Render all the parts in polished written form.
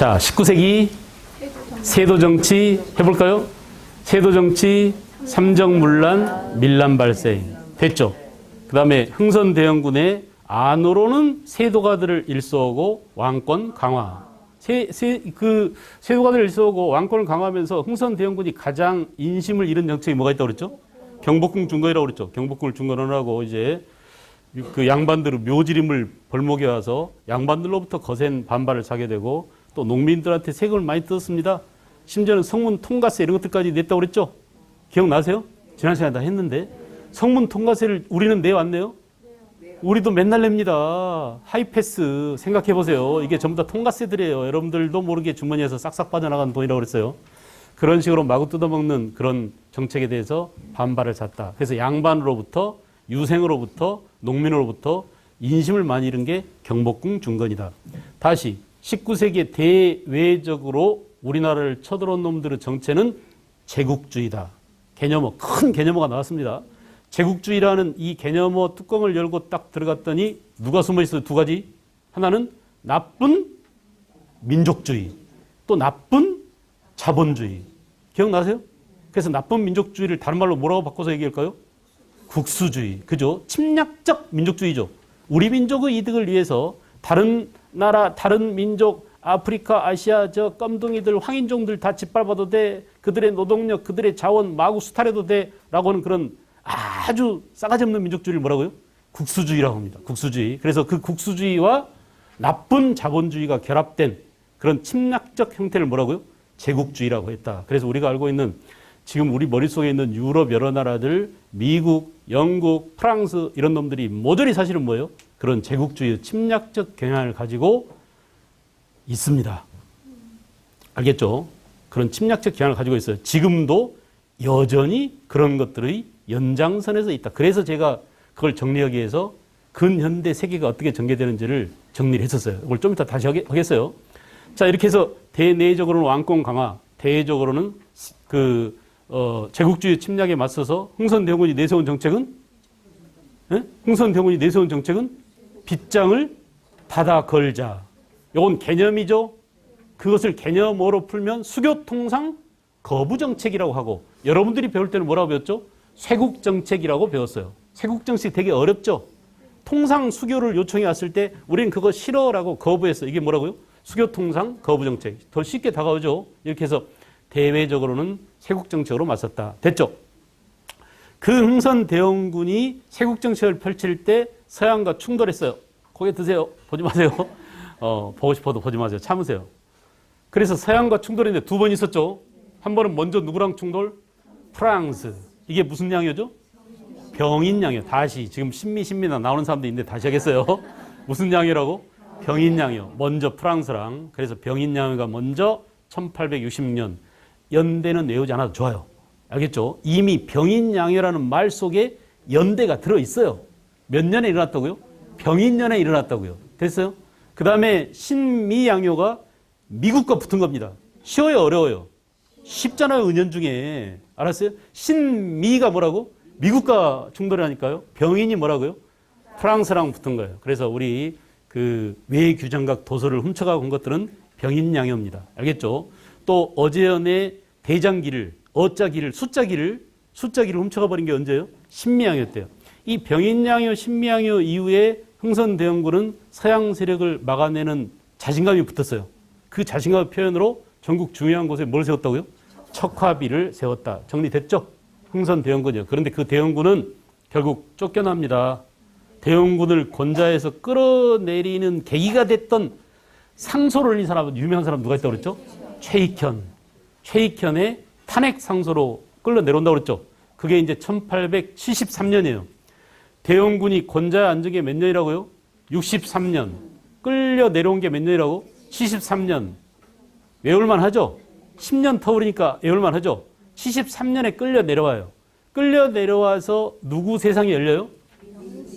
자, 19세기 세도 정치 해볼까요? 세도 정치, 삼정문란, 밀란 발생. 됐죠? 그 다음에 흥선대원군의 안으로는 세도가들을 일소하고 왕권 강화. 세도가들을 일소하고 왕권을 강화하면서 흥선대원군이 가장 인심을 잃은 정책이 뭐가 있다고 그랬죠? 경복궁 중건이라고 그랬죠. 경복궁을 중건을 하고 이제 그 양반들의 묘지림을 벌목에 와서 양반들로부터 거센 반발을 사게 되고 또 농민들한테 세금을 많이 뜯었습니다. 심지어는 성문 통과세 이런 것들까지 냈다고 그랬죠. 기억나세요? 지난 시간에 다 했는데 성문 통과세를 우리는 내왔네요. 우리도 맨날 냅니다. 하이패스 생각해보세요. 이게 전부 다 통과세들이에요. 여러분들도 모르게 주머니에서 싹싹 빠져나가는 돈이라고 그랬어요. 그런 식으로 마구 뜯어먹는 그런 정책에 대해서 반발을 샀다. 그래서 양반으로부터 유생으로부터 농민으로부터 인심을 많이 잃은 게 경복궁 중건이다. 다시 19세기에 대외적으로 우리나라를 쳐들어온 놈들의 정체는 제국주의다. 개념어, 큰 개념어가 나왔습니다. 제국주의라는 이 개념어 뚜껑을 열고 딱 들어갔더니 누가 숨어 있어요? 두 가지. 하나는 나쁜 민족주의, 또 나쁜 자본주의. 기억나세요? 그래서 나쁜 민족주의를 다른 말로 뭐라고 바꿔서 얘기할까요? 국수주의. 그죠? 침략적 민족주의죠. 우리 민족의 이득을 위해서 다른 나라, 다른 민족, 아프리카, 아시아, 저 껌둥이들, 황인종들 다 짓밟아도 돼. 그들의 노동력, 그들의 자원 마구 수탈해도 돼. 라고 하는 그런 아주 싸가지 없는 민족주의를 뭐라고요? 국수주의라고 합니다. 국수주의. 그래서 그 국수주의와 나쁜 자본주의가 결합된 그런 침략적 형태를 뭐라고요? 제국주의라고 했다. 그래서 우리가 알고 있는 지금 우리 머릿속에 있는 유럽 여러 나라들, 미국, 영국, 프랑스 이런 놈들이 모조리 사실은 뭐예요? 그런 제국주의, 침략적 경향을 가지고 있습니다. 알겠죠? 그런 침략적 경향을 가지고 있어요. 지금도 여전히 그런 것들의 연장선에서 있다. 그래서 제가 그걸 정리하기 위해서 근현대 세계가 어떻게 전개되는지를 정리를 했었어요. 이걸 좀 이따 다시 하겠어요. 자, 이렇게 해서 대내적으로는 왕권 강화, 대외적으로는 제국주의 침략에 맞서서 흥선대원군이 내세운 정책은 흥선대원군이 내세운 정책은 빗장을 닫아 걸자. 이건 개념이죠. 그것을 개념으로 풀면 수교통상 거부정책이라고 하고 여러분들이 배울 때는 뭐라고 배웠죠? 쇄국정책이라고 배웠어요. 쇄국정책 되게 어렵죠. 통상 수교를 요청해 왔을 때 우리는 그거 싫어라고 거부했어요. 이게 뭐라고요? 수교통상 거부정책. 더 쉽게 다가오죠. 이렇게 해서 대외적으로는 쇄국정책으로 맞섰다. 됐죠? 그 흥선대원군이 쇄국정책을 펼칠 때 서양과 충돌했어요. 고개 드세요. 보지 마세요. 보고 싶어도 보지 마세요. 참으세요. 그래서 서양과 충돌했는데 두 번 있었죠. 한 번은 먼저 누구랑 충돌? 프랑스. 이게 무슨 양이죠? 병인양이요. 다시 지금 신미나 나오는 사람도 있는데 다시 하겠어요. 무슨 양이라고? 병인양이요. 먼저 프랑스랑. 그래서 병인양이가 먼저 1860년. 연대는 외우지 않아도 좋아요. 알겠죠? 이미 병인양요라는 말 속에 연대가 들어있어요. 몇 년에 일어났다고요? 병인년에 일어났다고요. 됐어요? 그 다음에 신미양요가 미국과 붙은 겁니다. 쉬워요? 어려워요? 쉽잖아요. 은연중에. 알았어요? 신미가 뭐라고? 미국과 충돌하니까요. 병인이 뭐라고요? 프랑스랑 붙은 거예요. 그래서 우리 그 외규장각 도서를 훔쳐가고 온 것들은 병인양요입니다. 알겠죠? 또 어제연의 대장기를, 어자기를, 숫자기를 훔쳐가 버린 게 언제예요? 신미양요였대요. 이 병인양요, 신미양요 이후에 흥선대원군은 서양 세력을 막아내는 자신감이 붙었어요. 그 자신감의 표현으로 전국 중요한 곳에 뭘 세웠다고요? 척화비를 세웠다. 정리됐죠? 흥선대원군이요. 그런데 그 대원군은 결국 쫓겨납니다. 대원군을 권좌에서 끌어내리는 계기가 됐던 상소를 올린 사람, 유명한 사람 누가 있다고 그랬죠? 최익현의 탄핵 상소로 끌어내려온다고 그랬죠? 그게 이제 1873년이에요. 대원군이 권좌에 앉은 게 몇 년이라고요? 63년. 끌려 내려온 게 몇 년이라고? 73년. 외울만 하죠? 10년 터울이니까 외울만 하죠? 73년에 끌려 내려와요. 끌려 내려와서 누구 세상이 열려요?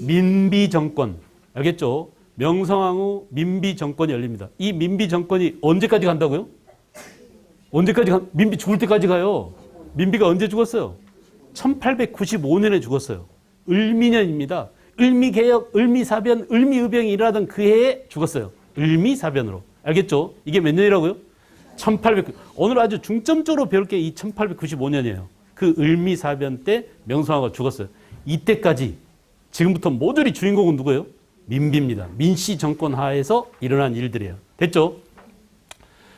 민비 정권. 알겠죠? 명성황후 민비 정권이 열립니다. 이 민비 정권이 언제까지 간다고요? 민비 죽을 때까지 가요. 민비가 언제 죽었어요? 1895년에 죽었어요. 을미년입니다. 을미개혁, 을미사변, 을미의병이 일어나던 그 해에 죽었어요. 을미사변으로. 알겠죠? 이게 몇 년이라고요? 1800. 오늘 아주 중점적으로 배울 게 이 1895년이에요. 그 을미사변 때 명성황후가 죽었어요. 이때까지 지금부터 모조리 주인공은 누구예요? 민비입니다. 민씨 정권 하에서 일어난 일들이에요. 됐죠?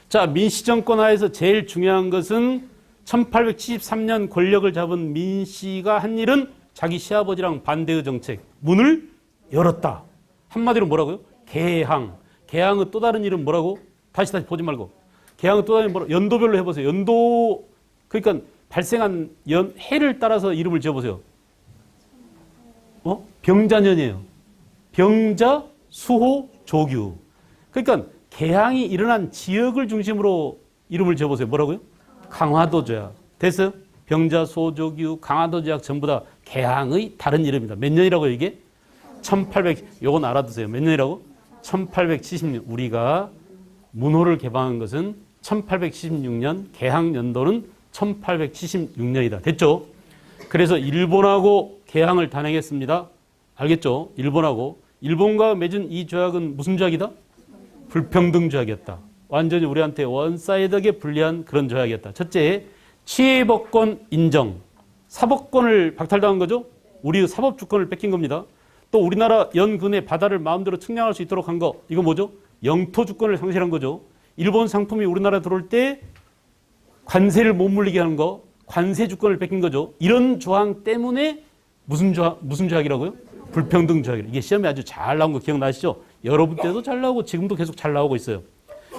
자, 민씨 정권 하에서 제일 중요한 것은 1873년 권력을 잡은 민씨가 한 일은 자기 시아버지랑 반대의 정책, 문을 열었다. 한마디로 뭐라고요? 개항. 개항의 또 다른 이름 뭐라고? 다시 보지 말고. 개항의 또 다른 뭐라고? 연도별로 해보세요. 연도, 그러니까 발생한 해를 따라서 이름을 지어보세요. 병자년이에요. 병자, 수호, 조규. 그러니까 개항이 일어난 지역을 중심으로 이름을 지어보세요. 뭐라고요? 강화도 조약. 됐어요? 병자, 수호, 조규, 강화도 조약 전부 다 개항의 다른 이름입니다. 몇 년이라고요, 이게? 1800, 요건 알아두세요. 몇 년이라고? 1876. 우리가 문호를 개방한 것은 1876년, 개항 연도는 1876년이다. 됐죠? 그래서 일본하고 개항을 단행했습니다. 알겠죠? 일본과 맺은 이 조약은 무슨 조약이다? 불평등 조약이었다. 완전히 우리한테 원사이드하게 불리한 그런 조약이었다. 첫째, 치해법권 인정. 사법권을 박탈당한 거죠? 우리의 사법주권을 뺏긴 겁니다. 또 우리나라 연근의 바다를 마음대로 측량할 수 있도록 한 거. 이거 뭐죠? 영토주권을 상실한 거죠. 일본 상품이 우리나라에 들어올 때 관세를 못 물리게 하는 거. 관세주권을 뺏긴 거죠. 이런 조항 때문에 무슨 조약이라고요? 불평등 조약이라고. 이게 시험에 아주 잘 나온 거 기억나시죠? 여러분 때도 잘 나오고 지금도 계속 잘 나오고 있어요.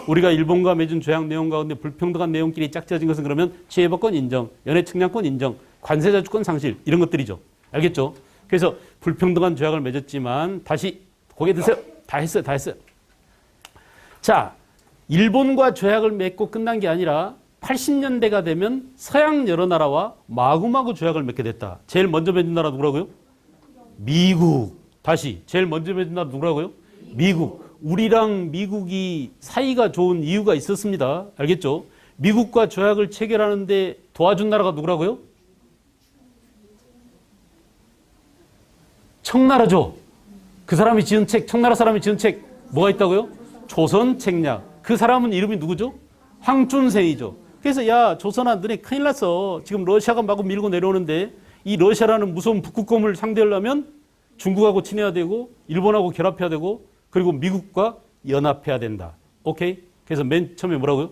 우리가 일본과 맺은 조약 내용 가운데 불평등한 내용끼리 짝지어진 것은 그러면 치해법권 인정, 연해측량권 인정, 관세자주권 상실 이런 것들이죠. 알겠죠? 그래서 불평등한 조약을 맺었지만 다시 고개 드세요. 다 했어요. 자, 일본과 조약을 맺고 끝난 게 아니라 80년대가 되면 서양 여러 나라와 마구마구 조약을 맺게 됐다. 제일 먼저 맺은 나라 누구라고요? 미국. 다시 제일 먼저 맺은 나라 누구라고요? 미국. 우리랑 미국이 사이가 좋은 이유가 있었습니다. 알겠죠? 미국과 조약을 체결하는데 도와준 나라가 누구라고요? 청나라죠. 그 사람이 지은 책, 청나라 사람이 지은 책 뭐가 있다고요? 조선책략. 그 사람은 이름이 누구죠? 황춘생이죠. 그래서 야, 조선아, 너네 큰일 났어. 지금 러시아가 마구 밀고 내려오는데 이 러시아라는 무서운 북극곰을 상대하려면 중국하고 친해야 되고 일본하고 결합해야 되고 그리고 미국과 연합해야 된다. 오케이? 그래서 맨 처음에 뭐라고요?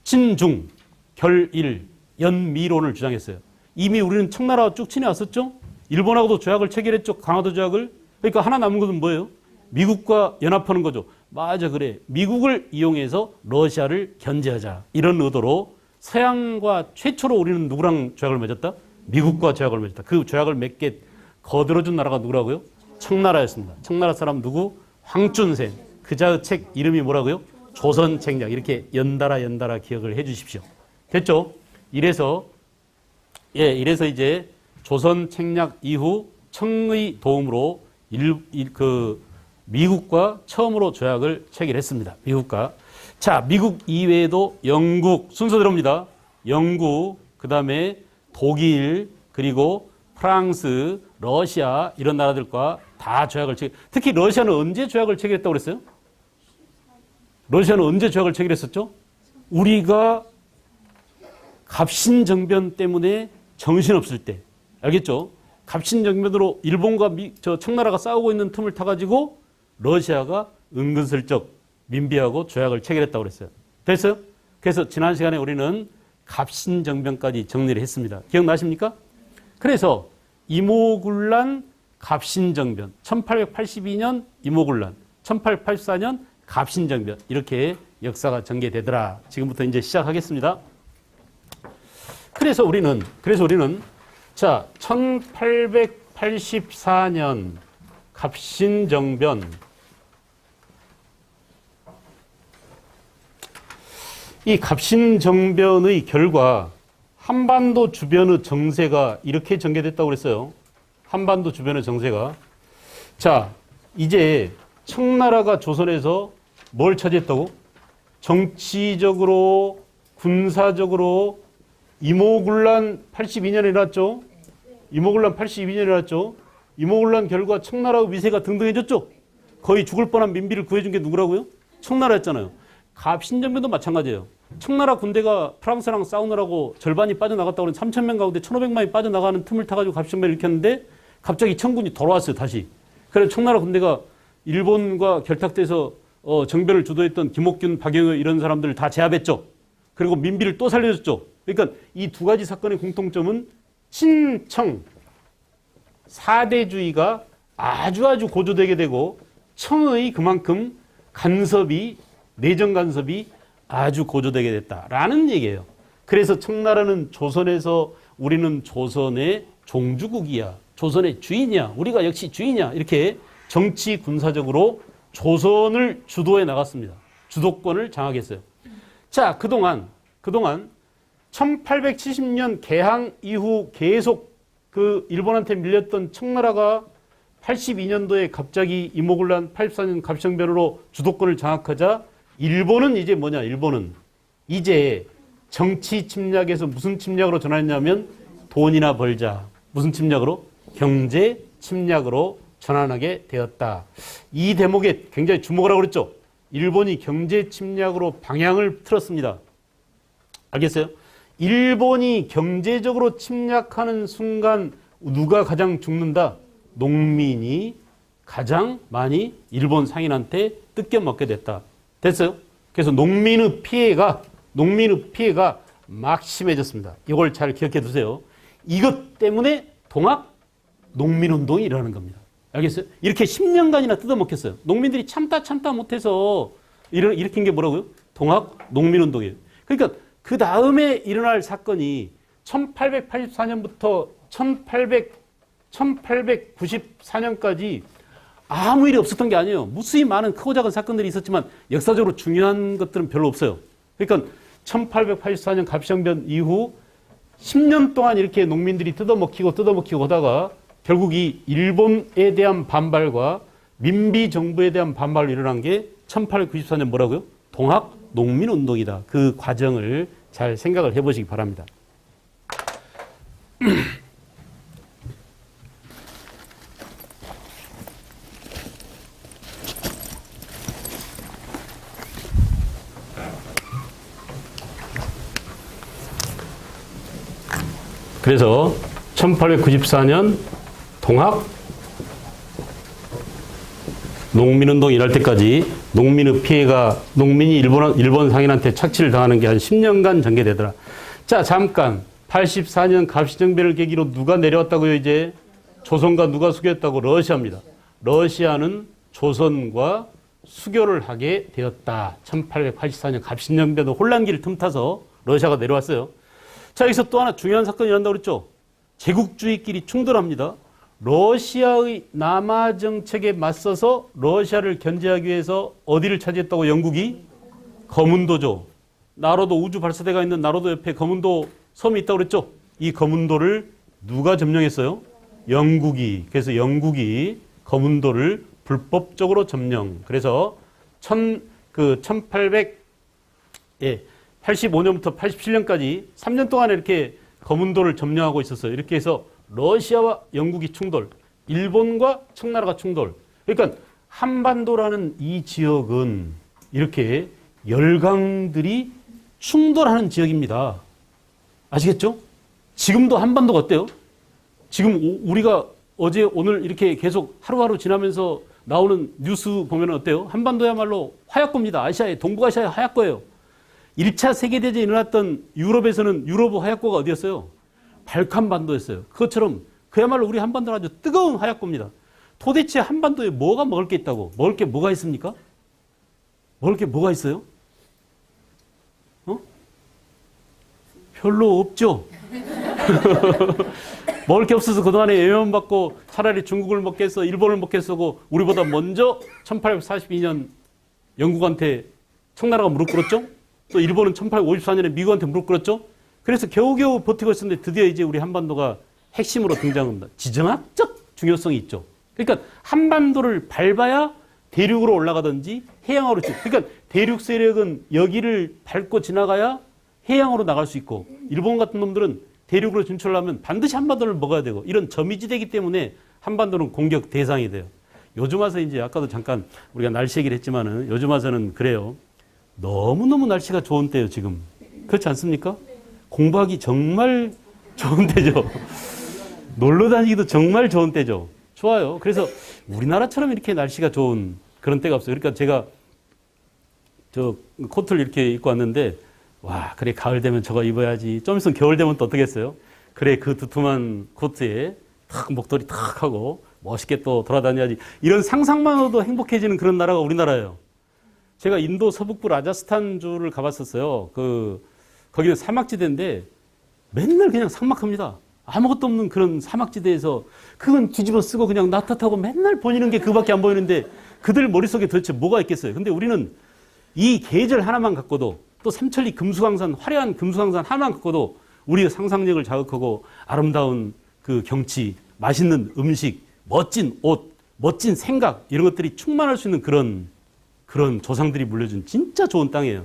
친중, 결일, 연미론을 주장했어요. 이미 우리는 청나라와 쭉 친해왔었죠? 일본하고도 조약을 체결했죠. 강화도 조약을. 그러니까 하나 남은 것은 뭐예요? 미국과 연합하는 거죠. 맞아, 그래. 미국을 이용해서 러시아를 견제하자. 이런 의도로 서양과 최초로 우리는 누구랑 조약을 맺었다? 미국과 조약을 맺었다. 그 조약을 맺게 거들어준 나라가 누구라고요? 청나라였습니다. 청나라 사람 누구? 황춘생. 그자의 책 이름이 뭐라고요? 조선책략. 이렇게 연달아 기억을 해 주십시오. 됐죠? 이래서 이제 조선책략 이후 청의 도움으로 미국과 처음으로 조약을 체결했습니다. 미국과. 자, 미국 이외에도 영국, 순서대로입니다. 영국, 그 다음에 독일, 그리고 프랑스, 러시아 이런 나라들과 다 조약을 특히 러시아는 언제 조약을 체결했다고 그랬어요? 러시아는 언제 조약을 체결했었죠? 우리가 갑신정변 때문에 정신없을 때. 알겠죠? 갑신정변으로 일본과 청나라가 싸우고 있는 틈을 타가지고 러시아가 은근슬쩍 민비하고 조약을 체결했다고 그랬어요. 됐어요? 그래서 지난 시간에 우리는 갑신정변까지 정리를 했습니다. 기억나십니까? 그래서 이모군란 갑신정변, 1882년 이모군란, 1884년 갑신정변 이렇게 역사가 전개되더라. 지금부터 이제 시작하겠습니다. 그래서 우리는 자, 1884년 갑신정변. 이 갑신정변의 결과 한반도 주변의 정세가 이렇게 전개됐다고 그랬어요. 한반도 주변의 정세가. 자, 이제 청나라가 조선에서 뭘 차지했다고? 정치적으로, 군사적으로 이모군란 82년에 일어났죠. 이모군란 82년에 일어났죠. 이모군란 결과 청나라의 위세가 등등해졌죠. 거의 죽을 뻔한 민비를 구해준 게 누구라고요? 청나라였잖아요. 갑신정변도 마찬가지예요. 청나라 군대가 프랑스랑 싸우느라고 절반이 빠져나갔다고 하는 3,000명 가운데 1,500만이 빠져나가는 틈을 타가지고 갑신정변을 일으켰는데 갑자기 청군이 돌아왔어요, 다시. 그래서 청나라 군대가 일본과 결탁돼서 정변을 주도했던 김옥균, 박영의 이런 사람들을 다 제압했죠. 그리고 민비를 또 살려줬죠. 그러니까 이 두 가지 사건의 공통점은 친청, 사대주의가 아주 고조되게 되고 청의 그만큼 간섭이, 내정 간섭이 아주 고조되게 됐다라는 얘기예요. 그래서 청나라는 조선에서 우리는 조선의 종주국이야. 조선의 주인이야. 우리가 역시 주인이야. 이렇게 정치 군사적으로 조선을 주도해 나갔습니다. 주도권을 장악했어요. 자, 그동안 1870년 개항 이후 계속 그 일본한테 밀렸던 청나라가 82년도에 갑자기 이모군란 84년 갑신정변으로 주도권을 장악하자 일본은 이제 뭐냐? 일본은 이제 정치 침략에서 무슨 침략으로 전환했냐면 돈이나 벌자. 무슨 침략으로? 경제 침략으로 전환하게 되었다. 이 대목에 굉장히 주목을 하고 그랬죠. 일본이 경제 침략으로 방향을 틀었습니다. 알겠어요? 일본이 경제적으로 침략하는 순간 누가 가장 죽는다? 농민이 가장 많이 일본 상인한테 뜯겨먹게 됐다. 됐어요? 그래서 농민의 피해가 막 심해졌습니다. 이걸 잘 기억해 두세요. 이것 때문에 동학 농민운동이 일어나는 겁니다. 알겠어요? 이렇게 10년간이나 뜯어먹혔어요. 농민들이 참다 못해서 일으킨 게 뭐라고요? 동학 농민운동이에요. 그러니까 그 다음에 일어날 사건이 1884년부터 1894년까지 아무 일이 없었던 게 아니에요. 무수히 많은 크고 작은 사건들이 있었지만 역사적으로 중요한 것들은 별로 없어요. 그러니까 1884년 갑신정변 이후 10년 동안 이렇게 농민들이 뜯어먹히고 하다가 결국 이 일본에 대한 반발과 민비 정부에 대한 반발로 일어난 게 1894년 뭐라고요? 동학 농민운동이다. 그 과정을 잘 생각을 해보시기 바랍니다. 그래서 1894년 동학 농민운동이 일할 때까지 농민의 피해가 농민이 일본 상인한테 착취를 당하는 게 한 10년간 전개되더라. 자, 잠깐 84년 갑신정변을 계기로 누가 내려왔다고요? 이제 조선과 누가 수교했다고? 러시아입니다. 러시아는 조선과 수교를 하게 되었다. 1884년 갑신정변 혼란기를 틈타서 러시아가 내려왔어요. 자, 여기서 또 하나 중요한 사건이 일어난다고 그랬죠. 제국주의끼리 충돌합니다. 러시아의 남하 정책에 맞서서 러시아를 견제하기 위해서 어디를 차지했다고? 영국이? 거문도죠. 나로도 우주 발사대가 있는 나로도 옆에 거문도 섬이 있다고 그랬죠. 이 거문도를 누가 점령했어요? 영국이. 그래서 영국이 거문도를 불법적으로 점령. 그래서 1885년부터 87년까지 3년 동안 이렇게 거문도를 점령하고 있었어요. 이렇게 해서 러시아와 영국이 충돌, 일본과 청나라가 충돌. 그러니까 한반도라는 이 지역은 이렇게 열강들이 충돌하는 지역입니다. 아시겠죠? 지금도 한반도가 어때요? 지금 우리가 어제 오늘 이렇게 계속 하루하루 지나면서 나오는 뉴스 보면 어때요? 한반도야말로 하얗고입니다. 아시아의 동북아시아의 하얗고예요. 1차 세계대전이 일어났던 유럽에서는 유럽의 하얗고가 어디였어요? 발칸반도였어요. 그것처럼 그야말로 우리 한반도는 아주 뜨거운 하얗고입니다. 도대체 한반도에 뭐가 먹을 게 있다고? 먹을 게 뭐가 있습니까? 먹을 게 뭐가 있어요? 별로 없죠? 먹을 게 없어서 그동안에 외면받고 차라리 중국을 먹겠어, 일본을 먹겠어고 우리보다 먼저 1842년 영국한테 청나라가 무릎 꿇었죠? 또 일본은 1854년에 미국한테 무릎 꿇었죠? 그래서 겨우겨우 버티고 있었는데 드디어 이제 우리 한반도가 핵심으로 등장합니다. 지정학적 중요성이 있죠. 그러니까 한반도를 밟아야 대륙으로 올라가든지 해양으로 그러니까 대륙 세력은 여기를 밟고 지나가야 해양으로 나갈 수 있고 일본 같은 놈들은 대륙으로 진출하려면 반드시 한반도를 먹어야 되고 이런 점이지대이기 때문에 한반도는 공격 대상이 돼요. 요즘 와서 이제 아까도 잠깐 우리가 날씨 얘기를 했지만은 요즘 와서는 그래요. 너무너무 날씨가 좋은 때예요, 지금. 그렇지 않습니까? 공부하기 정말 좋은 때죠. 놀러 다니기도 정말 좋은 때죠. 좋아요. 그래서 우리나라처럼 이렇게 날씨가 좋은 그런 때가 없어요. 그러니까 제가 저 코트를 이렇게 입고 왔는데, 와, 그래, 가을 되면 저거 입어야지. 좀 있으면 겨울 되면 또 어떻겠어요? 그래, 그 두툼한 코트에 탁 목도리 탁 하고 멋있게 또 돌아다녀야지. 이런 상상만으로도 행복해지는 그런 나라가 우리나라예요. 제가 인도 서북부 라자스탄주를 가봤었어요. 거기는 사막지대인데 맨날 그냥 삭막합니다. 아무것도 없는 그런 사막지대에서 그건 뒤집어 쓰고 그냥 나타타고 맨날 보이는 게 그밖에 안 보이는데 그들 머릿속에 도대체 뭐가 있겠어요. 근데 우리는 이 계절 하나만 갖고도 또 삼천리 금수강산, 화려한 금수강산 하나만 갖고도 우리의 상상력을 자극하고 아름다운 그 경치, 맛있는 음식, 멋진 옷, 멋진 생각 이런 것들이 충만할 수 있는 그런 조상들이 물려준 진짜 좋은 땅이에요.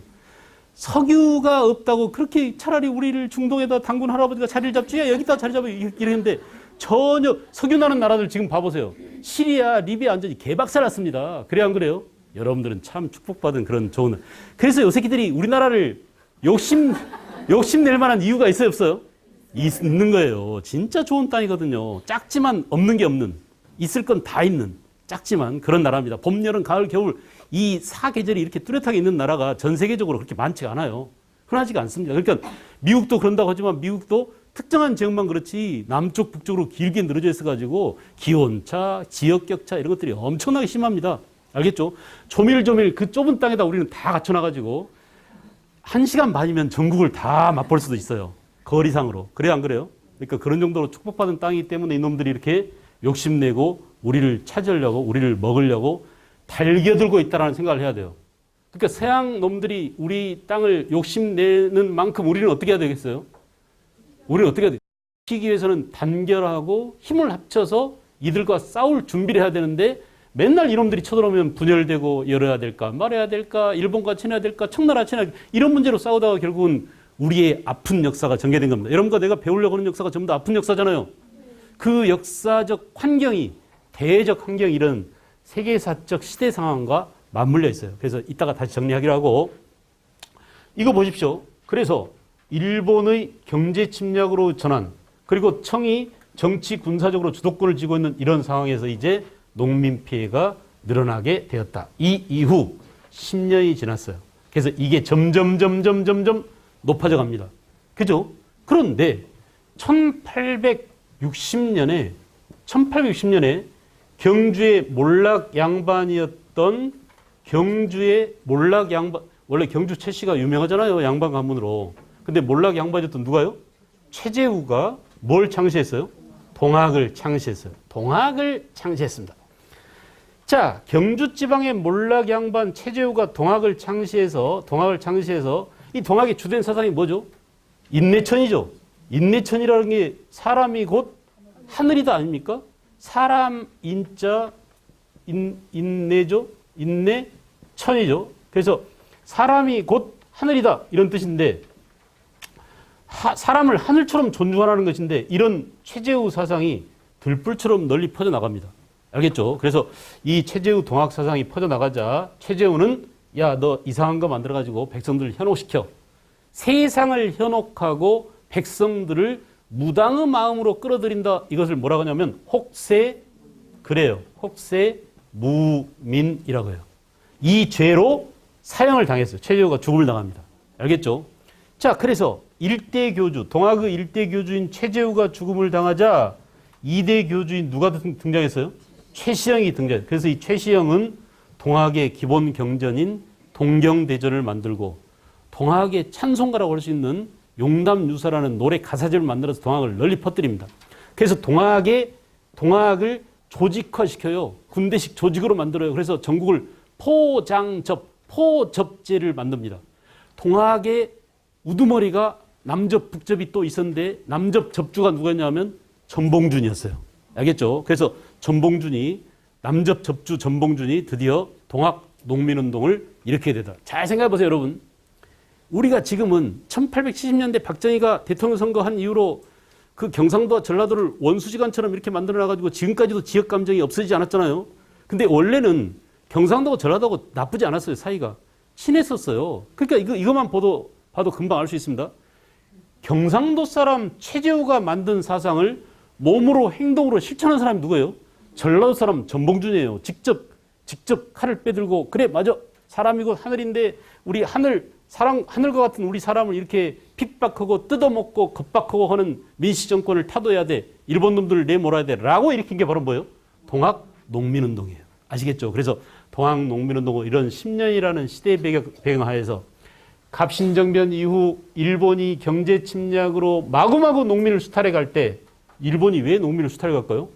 석유가 없다고 그렇게 차라리 우리를 중동에다 당군 할아버지가 자리를 잡지, 야, 여기다 자리 잡아 이랬는데 전혀 석유 나는 나라들 지금 봐보세요. 시리아, 리비아 완전히 개박살 났습니다. 그래 안 그래요? 여러분들은 참 축복받은 그런 좋은. 그래서 요 새끼들이 우리나라를 욕심낼 만한 이유가 있어요, 없어요? 있는 거예요. 진짜 좋은 땅이거든요. 작지만 없는 게 없는, 있을 건 다 있는, 작지만 그런 나라입니다. 봄, 여름, 가을, 겨울 이 4계절이 이렇게 뚜렷하게 있는 나라가 전 세계적으로 그렇게 많지가 않아요. 흔하지가 않습니다. 그러니까 미국도 그런다고 하지만 미국도 특정한 지역만 그렇지 남쪽, 북쪽으로 길게 늘어져 있어가지고 기온차, 지역격차 이런 것들이 엄청나게 심합니다. 알겠죠? 조밀조밀 그 좁은 땅에다 우리는 다 갖춰놔가지고 1시간 반이면 전국을 다 맛볼 수도 있어요. 거리상으로. 그래 안 그래요? 그러니까 그런 정도로 축복받은 땅이기 때문에 이놈들이 이렇게 욕심내고 우리를 차지하려고 우리를 먹으려고 달겨들고 있다는 생각을 해야 돼요. 그러니까 서양 놈들이 우리 땅을 욕심내는 만큼 우리는 어떻게 해야 되겠어요? 우리는 어떻게 해야 돼요? 지키기 위해서는 단결하고 힘을 합쳐서 이들과 싸울 준비를 해야 되는데 맨날 이놈들이 쳐들어오면 분열되고 열어야 될까 말해야 될까 일본과 친해야 될까 청나라 친해야 될까 이런 문제로 싸우다가 결국은 우리의 아픈 역사가 전개된 겁니다. 여러분과 내가 배우려고 하는 역사가 전부 다 아픈 역사잖아요. 그 역사적 환경이 대적 환경 이런 세계사적 시대 상황과 맞물려 있어요. 그래서 이따가 다시 정리하기로 하고 이거 보십시오. 그래서 일본의 경제 침략으로 전환 그리고 청이 정치 군사적으로 주도권을 쥐고 있는 이런 상황에서 이제 농민 피해가 늘어나게 되었다. 이 이후 10년이 지났어요. 그래서 이게 점점 높아져 갑니다. 그죠? 그런데 1860년에 경주의 몰락 양반이었던 경주의 몰락 양반, 원래 경주 최씨가 유명하잖아요. 양반 가문으로. 근데 몰락 양반이었던 누가요? 최재우가 뭘 창시했어요? 동학을 창시했어요. 동학을 창시했습니다. 자, 경주 지방의 몰락 양반 최재우가 동학을 창시해서 이 동학의 주된 사상이 뭐죠? 인내천이죠. 인내천이라는 게 사람이 곧 하늘이다 아닙니까? 사람 인자 인내죠. 인내천이죠. 그래서 사람이 곧 하늘이다 이런 뜻인데 사람을 하늘처럼 존중하라는 것인데 이런 최재우 사상이 들불처럼 널리 퍼져나갑니다. 알겠죠? 그래서 이 최재우 동학 사상이 퍼져나가자 최재우는 야, 너 이상한 거 만들어가지고 백성들을 현혹시켜. 세상을 현혹하고 백성들을 무당의 마음으로 끌어들인다. 이것을 뭐라고 하냐면 혹세, 그래요. 혹세 무민이라고 해요. 이 죄로 사형을 당했어요. 최재우가 죽음을 당합니다. 알겠죠? 자, 그래서 일대 교주, 동학의 일대 교주인 최재우가 죽음을 당하자 2대 교주인 누가 등장했어요? 최시영이 등장했어요. 그래서 이 최시영은 동학의 기본 경전인 동경대전을 만들고 동학의 찬송가라고 할 수 있는 용담유사라는 노래 가사집을 만들어서 동학을 널리 퍼뜨립니다. 그래서 동학을 조직화시켜요. 군대식 조직으로 만들어요. 그래서 전국을 포접제를 만듭니다. 동학의 우두머리가 남접, 북접이 또 있었는데 남접 접주가 누구였냐면 전봉준이었어요. 알겠죠? 그래서 남접 접주 전봉준이 드디어 동학 농민운동을 일으키게 되다. 잘 생각해 보세요, 여러분. 우리가 지금은 1870년대 박정희가 대통령 선거한 이후로 그 경상도와 전라도를 원수지간처럼 이렇게 만들어놔가지고 지금까지도 지역 감정이 없어지지 않았잖아요. 근데 원래는 경상도와 전라도가 나쁘지 않았어요, 사이가. 친했었어요. 그러니까 이것만 봐도 금방 알 수 있습니다. 경상도 사람 최재우가 만든 사상을 몸으로 하행동으로 실천한 사람이 누구예요? 전라도 사람 전봉준이에요. 직접 칼을 빼들고 그래 맞아 사람이고 하늘인데 우리 하늘과 같은 우리 사람을 이렇게 핍박하고 뜯어먹고 겁박하고 하는 민씨 정권을 타도해야 돼. 일본 놈들을 내몰아야 돼. 라고 일으킨 게 바로 뭐예요? 동학농민운동이에요. 아시겠죠? 그래서 동학농민운동 이런 10년이라는 시대 배경하에서 갑신정변 이후 일본이 경제 침략으로 마구마구 농민을 수탈해 갈 때 일본이 왜 농민을 수탈해 갈까요?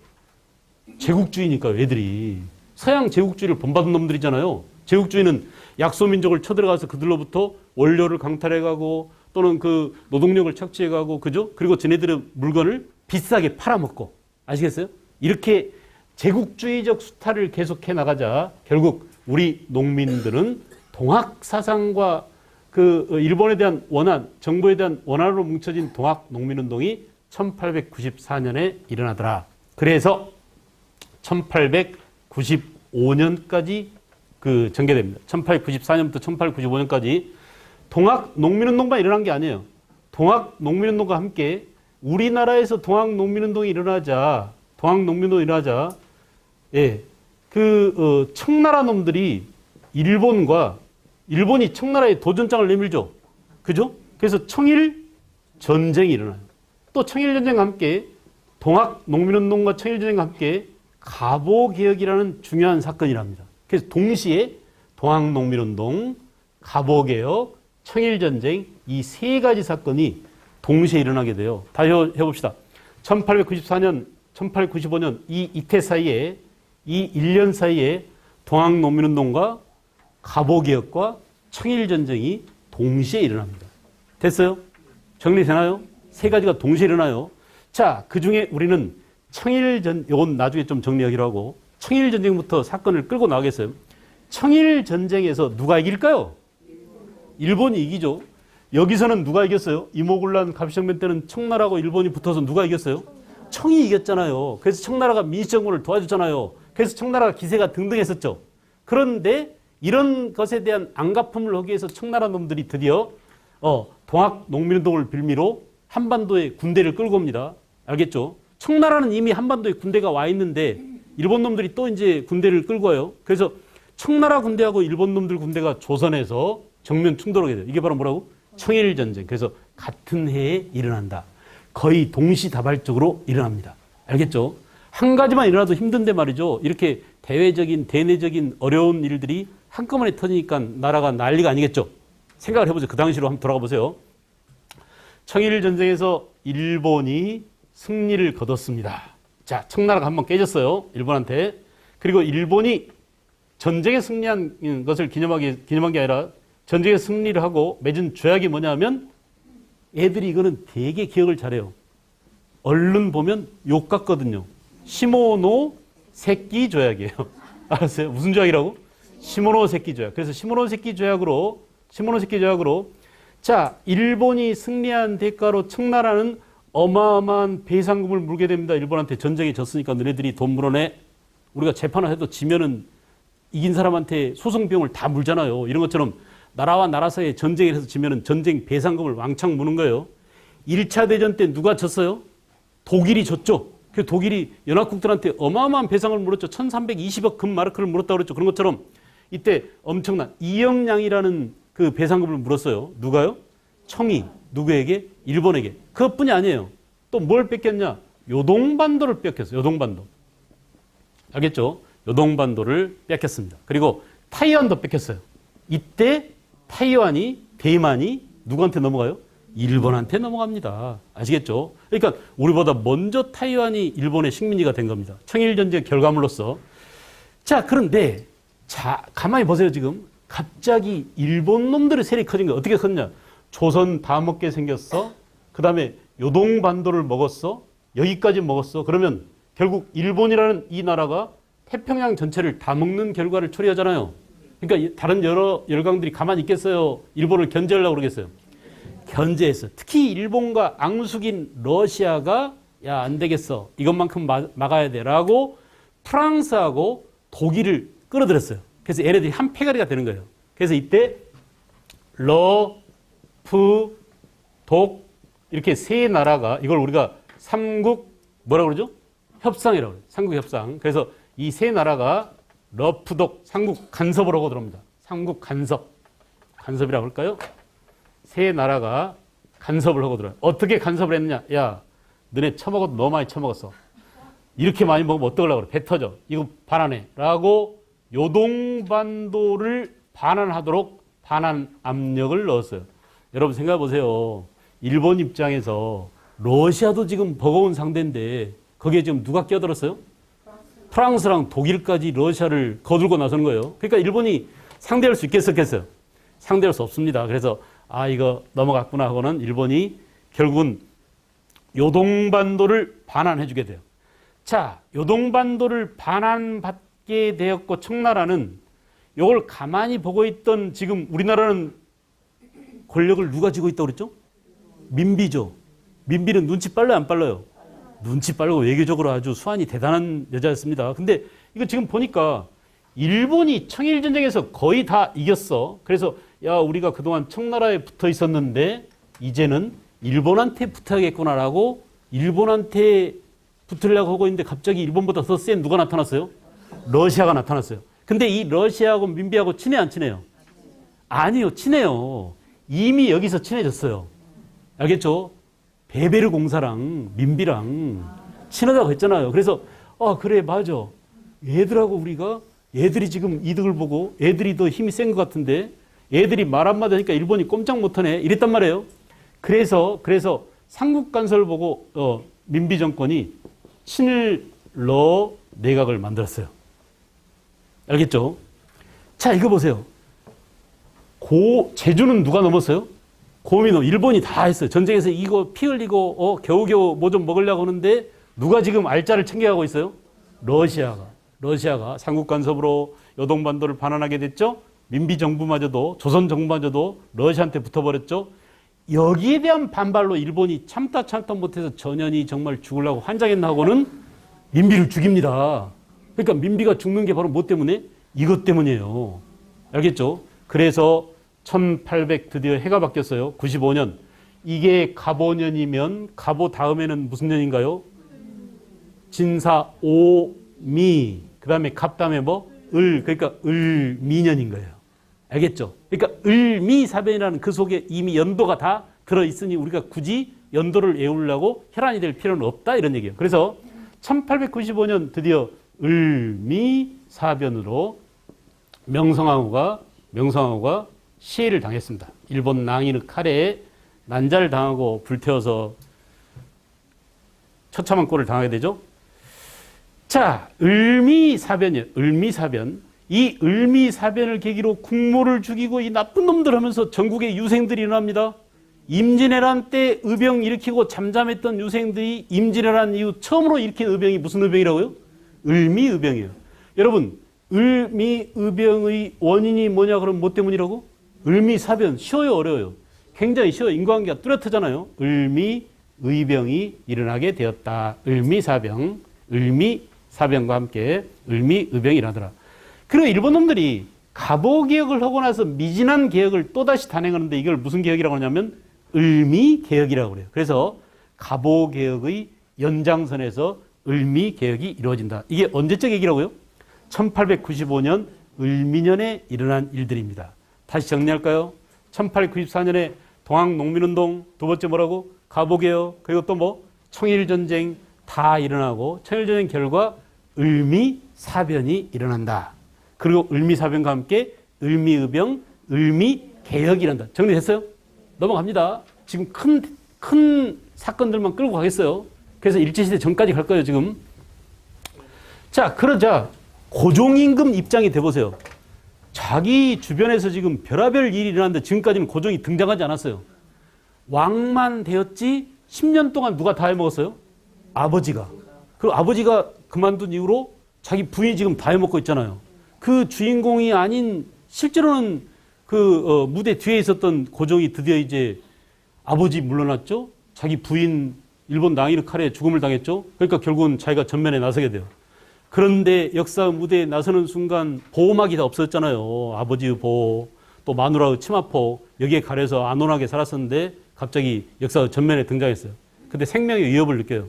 제국주의니까요. 애들이. 서양 제국주의를 본받은 놈들이잖아요. 제국주의는 약소민족을 쳐들어가서 그들로부터 원료를 강탈해가고 또는 그 노동력을 착취해가고 그죠? 그리고 쟤네들의 물건을 비싸게 팔아먹고 아시겠어요? 이렇게 제국주의적 수탈을 계속해 나가자 결국 우리 농민들은 동학사상과 그 일본에 대한 원한, 정부에 대한 원한으로 뭉쳐진 동학농민운동이 1894년에 일어나더라. 그래서 1895년까지 그 전개됩니다. 1894년부터 1895년까지 동학농민운동만 일어난 게 아니에요. 동학농민운동과 함께 우리나라에서 동학농민운동이 일어나자, 예, 청나라 놈들이 일본이 청나라에 도전장을 내밀죠. 그죠? 그래서 청일 전쟁이 일어나요. 또 청일 전쟁과 함께 동학농민운동과 청일 전쟁과 함께 갑오개혁이라는 중요한 사건이랍니다. 그래서 동시에 동학농민운동, 갑오개혁, 청일전쟁 이 세 가지 사건이 동시에 일어나게 돼요. 다 해봅시다. 1894년, 1895년 이 이태 사이에 이 1년 사이에 동학농민운동과 갑오개혁과 청일전쟁이 동시에 일어납니다. 됐어요? 정리되나요? 세 가지가 동시에 일어나요. 자, 그 중에 우리는 이건 나중에 좀 정리하기로 하고 청일전쟁부터 사건을 끌고 나가겠어요. 청일전쟁에서 누가 이길까요? 일본이 이기죠. 여기서는 누가 이겼어요? 이모군란 갑신정변 때는 청나라하고 일본이 붙어서 누가 이겼어요? 청이 이겼잖아요. 그래서 청나라가 민씨정권을 도와줬잖아요. 그래서 청나라가 기세가 등등했었죠. 그런데 이런 것에 대한 안갚음을 하기 위해서 청나라 놈들이 드디어 동학농민운동을 빌미로 한반도에 군대를 끌고 옵니다. 알겠죠? 청나라는 이미 한반도에 군대가 와 있는데 일본 놈들이 또 이제 군대를 끌고 와요. 그래서 청나라 군대하고 일본 놈들 군대가 조선에서 정면 충돌하게 돼요. 이게 바로 뭐라고? 청일전쟁. 그래서 같은 해에 일어난다. 거의 동시다발적으로 일어납니다. 알겠죠? 한 가지만 일어나도 힘든데 말이죠. 이렇게 대내적인 어려운 일들이 한꺼번에 터지니까 나라가 난리가 아니겠죠. 생각을 해보세요. 그 당시로 한번 돌아가 보세요. 청일전쟁에서 일본이 승리를 거뒀습니다. 자, 청나라가 한번 깨졌어요. 일본한테. 그리고 일본이 전쟁에 승리한 것을 기념한 게 아니라 전쟁에 승리를 하고 맺은 조약이 뭐냐면 애들이 이거는 되게 기억을 잘해요. 얼른 보면 욕 같거든요. 시모노세키 조약이에요. 알았어요? 무슨 조약이라고? 시모노세키 조약. 그래서 시모노세키 조약으로 자, 일본이 승리한 대가로 청나라는 어마어마한 배상금을 물게 됩니다. 일본한테 전쟁에 졌으니까 너네들이 돈 물어내. 우리가 재판을 해도 지면은 이긴 사람한테 소송 비용을 다 물잖아요. 이런 것처럼 나라와 나라 사이에 전쟁을 해서 지면은 전쟁 배상금을 왕창 무는 거예요. 1차 대전 때 누가 졌어요? 독일이 졌죠. 그 독일이 연합국들한테 어마어마한 배상을 물었죠. 1320억 금마르크를 물었다고 그랬죠. 그런 것처럼 이때 엄청난 2억량이라는 그 배상금을 물었어요. 누가요? 청이. 누구에게? 일본에게. 그것뿐이 아니에요. 또 뭘 뺏겼냐? 요동반도를 뺏겼어요. 요동반도. 알겠죠? 요동반도를 뺏겼습니다. 그리고 타이완도 뺏겼어요. 이때 대만이 누구한테 넘어가요? 일본한테 넘어갑니다. 아시겠죠? 그러니까 우리보다 먼저 타이완이 일본의 식민지가 된 겁니다. 청일전쟁 결과물로서. 자, 그런데 가만히 보세요. 지금 갑자기 일본 놈들의 세력이 커진 거야. 어떻게 컸냐? 조선 다 먹게 생겼어. 그 다음에 요동반도를 먹었어. 여기까지 먹었어. 그러면 결국 일본이라는 이 나라가 태평양 전체를 다 먹는 결과를 초래하잖아요. 그러니까 다른 여러 열강들이 가만히 있겠어요? 일본을 견제하려고 그러겠어요? 견제했어요. 특히 일본과 앙숙인 러시아가 야, 안 되겠어. 이것만큼 막아야 돼. 라고 프랑스하고 독일을 끌어들였어요. 그래서 얘네들이 한 패거리가 되는 거예요. 그래서 이때 러, 프, 독 이렇게 세 나라가 이걸 우리가 삼국 뭐라고 그러죠? 협상이라고 그래요. 삼국 협상. 그래서 이 세 나라가 러프독 삼국 간섭을 하고 들어옵니다. 삼국 간섭. 간섭이라고 할까요? 세 나라가 간섭을 하고 들어요. 어떻게 간섭을 했느냐? 야, 너네 처먹어도 너무 많이 처먹었어. 이렇게 많이 먹으면 어떡하려고 그래? 배 터져. 이거 반환해. 라고 요동반도를 반환하도록 반환 압력을 넣었어요. 여러분 생각해 보세요. 일본 입장에서 러시아도 지금 버거운 상대인데 거기에 지금 누가 끼어들었어요? 프랑스랑 독일까지 러시아를 거들고 나서는 거예요. 그러니까 일본이 상대할 수 있겠어요? 상대할 수 없습니다. 그래서 이거 넘어갔구나 하고는 일본이 결국은 요동반도를 반환해 주게 돼요. 자, 요동반도를 반환받게 되었고 청나라는 이걸 가만히 보고 있던 지금 우리나라는 권력을 누가 쥐고 있다고 그랬죠? 민비죠. 민비는 눈치 빨라요, 안 빨라요? 눈치 빠르고 외교적으로 아주 수완이 대단한 여자였습니다. 근데 이거 지금 보니까 일본이 청일전쟁에서 거의 다 이겼어. 그래서 야, 우리가 그동안 청나라에 붙어 있었는데 이제는 일본한테 붙어야겠구나라고 일본한테 붙으려고 하고 있는데 갑자기 일본보다 더 센 누가 나타났어요? 러시아가 나타났어요. 근데 이 러시아하고 민비하고 친해 안 친해요? 아니요, 친해요. 이미 여기서 친해졌어요. 알겠죠? 베베르 공사랑 민비랑 친하다고 했잖아요. 그래서 그래 맞아. 얘들이 지금 이득을 보고 애들이 더 힘이 센 것 같은데 애들이 말 한마디 하니까 일본이 꼼짝 못하네 이랬단 말이에요. 그래서 삼국 간섭을 보고 민비 정권이 친일러 내각을 만들었어요. 알겠죠? 자, 이거 보세요. 제주는 누가 넘었어요? 고민호, 일본이 다 했어요. 전쟁에서 이거 피 흘리고 겨우겨우 뭐 좀 먹으려고 하는데 누가 지금 알짜를 챙겨가고 있어요? 러시아가 삼국 간섭으로 요동반도를 반환하게 됐죠. 민비 정부마저도 조선 정부마저도 러시아한테 붙어버렸죠. 여기에 대한 반발로 일본이 참다 못해서 전현이 정말 죽으려고 환장했나 하고는 민비를 죽입니다. 그러니까 민비가 죽는 게 바로 뭐 때문에? 이것 때문이에요. 알겠죠? 그래서 1800 드디어 해가 바뀌었어요. 95년. 이게 갑오년이면 갑오 다음에는 무슨 년인가요? 진사 오미. 그 다음에 갑 다음에 뭐? 그러니까 을미년인 거예요. 알겠죠? 그러니까 을미사변이라는 그 속에 이미 연도가 다 들어있으니 우리가 굳이 연도를 외우려고 혈안이 될 필요는 없다 이런 얘기예요. 그래서 1895년 드디어 을미사변으로 명성황후가 시해를 당했습니다. 일본 낭인의 칼에 난자를 당하고 불태워서 처참한 꼴을 당하게 되죠. 자, 을미사변이에요. 을미사변. 이 을미사변을 계기로 국모를 죽이고 이 나쁜 놈들 하면서 전국에 유생들이 일어납니다. 임진왜란 때 의병 일으키고 잠잠했던 유생들이 임진왜란 이후 처음으로 일으킨 의병이 무슨 의병이라고요? 을미의병이에요. 여러분, 을미의병의 원인이 뭐냐 그러면 뭐 때문이라고? 을미사변. 쉬워요, 어려워요? 굉장히 쉬워요. 인과관계가 뚜렷하잖아요. 을미의병이 일어나게 되었다. 을미사병과 함께 을미의병이 일어나더라. 그리고 일본 놈들이 갑오개혁을 하고 나서 미진한 개혁을 또다시 단행하는데 이걸 무슨 개혁이라고 하냐면 을미개혁이라고 그래요. 그래서 갑오개혁의 연장선에서 을미개혁이 이루어진다. 이게 언제적 얘기라고요? 1895년 을미년에 일어난 일들입니다. 다시 정리할까요? 1894년에 동학농민운동, 두 번째 뭐라고? 갑오개혁, 그리고 또 뭐? 청일전쟁 다 일어나고 청일전쟁 결과 을미사변이 일어난다. 그리고 을미사변과 함께 을미의병, 을미개혁이 일어난다. 정리됐어요? 넘어갑니다. 지금 큰 사건들만 끌고 가겠어요. 그래서 일제시대 전까지 갈 거예요, 지금. 자, 그러자 고종임금 입장이 돼보세요. 자기 주변에서 지금 별의별 일이 일어났는데 지금까지는 고종이 등장하지 않았어요. 왕만 되었지 10년 동안 누가 다 해먹었어요? 아버지가. 그리고 아버지가 그만둔 이후로 자기 부인이 지금 다 해먹고 있잖아요. 그 주인공이 아닌 실제로는 그 무대 뒤에 있었던 고종이 드디어 이제 아버지 물러났죠. 자기 부인 일본 낭이르 칼에 죽음을 당했죠. 그러니까 결국은 자기가 전면에 나서게 돼요. 그런데 역사 무대에 나서는 순간 보호막이 다 없어졌잖아요. 아버지의 보호. 또 마누라의 치마폭 여기에 가려서 안온하게 살았었는데 갑자기 역사 전면에 등장했어요. 근데 생명의 위협을 느껴요.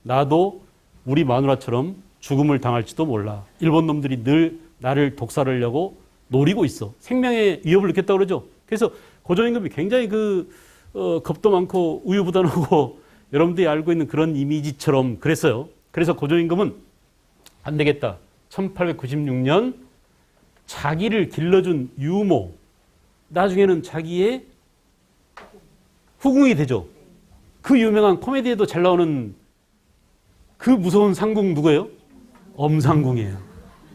나도 우리 마누라처럼 죽음을 당할지도 몰라. 일본 놈들이 늘 나를 독살하려고 노리고 있어. 생명의 위협을 느꼈다고 그러죠. 그래서 고조임금이 굉장히 겁도 많고 우유부단하고 여러분들이 알고 있는 그런 이미지처럼 그랬어요. 그래서 고조임금은 안 되겠다. 1896년 자기를 길러준 유모, 나중에는 자기의 후궁이 되죠. 그 유명한 코미디에도 잘 나오는 그 무서운 상궁 누구예요? 엄상궁이에요.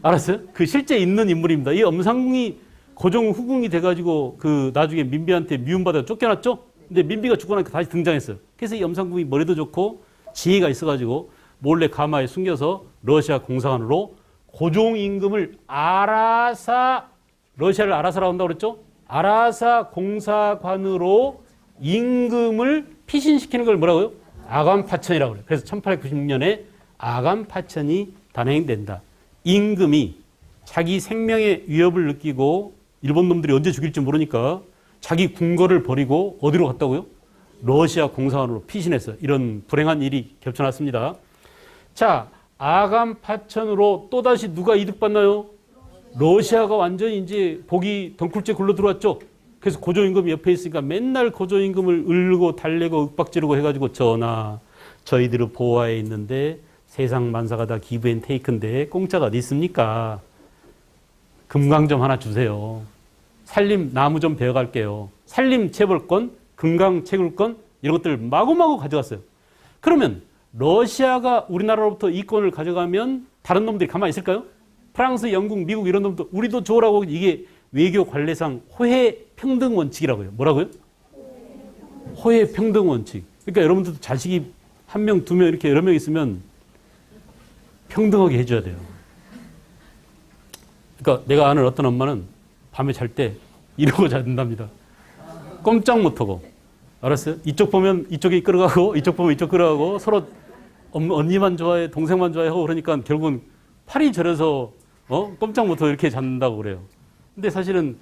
알았어요? 그 실제 있는 인물입니다. 이 엄상궁이 고종 후궁이 돼가지고 나중에 민비한테 미움받아 쫓겨났죠? 근데 민비가 죽고 나니까 다시 등장했어요. 그래서 이 엄상궁이 머리도 좋고 지혜가 있어가지고 몰래 가마에 숨겨서 러시아 공사관으로 고종 임금을 러시아를 아라사라고 한다고 그랬죠? 아라사 공사관으로 임금을 피신시키는 걸 뭐라고요? 아간파천이라고 그래요. 그래서 1896년에 아간파천이 단행된다. 임금이 자기 생명의 위협을 느끼고 일본 놈들이 언제 죽일지 모르니까 자기 궁궐을 버리고 어디로 갔다고요? 러시아 공사관으로 피신했어요. 이런 불행한 일이 겹쳐났습니다. 자, 아간파천으로 또다시 누가 이득받나요? 러시아가 완전히 이제 복이 덩굴째 굴러 들어왔죠. 그래서 고조임금이 옆에 있으니까 맨날 고조임금을 울고 달래고 윽박지르고 해가지고 전하, 저희들은 보화에 있는데 세상 만사가 다 기브 앤 테이크인데 공짜가 어디 있습니까? 금강 좀 하나 주세요. 산림 나무 좀 베어갈게요. 산림 채벌권, 금강 채굴권 이런 것들 마구마구 가져갔어요. 그러면 러시아가 우리나라로부터 이권을 가져가면 다른 놈들이 가만히 있을까요? 프랑스, 영국, 미국 이런 놈도 우리도 줘라고. 이게 외교 관례상 호혜 평등 원칙이라고요. 뭐라고요? 호혜 평등 원칙. 그러니까 여러분들도 자식이 한 명, 두 명 이렇게 여러 명 있으면 평등하게 해줘야 돼요. 그러니까 내가 아는 어떤 엄마는 밤에 잘 때 이러고 잔답니다. 꼼짝 못하고. 알았어요? 이쪽 보면 이쪽에 끌어가고 이쪽 보면 이쪽 끌어가고 서로 언니만 좋아해 동생만 좋아해 하고 그러니까 결국은 팔이 저려서 꼼짝 못하고 이렇게 잔다고 그래요. 근데 사실은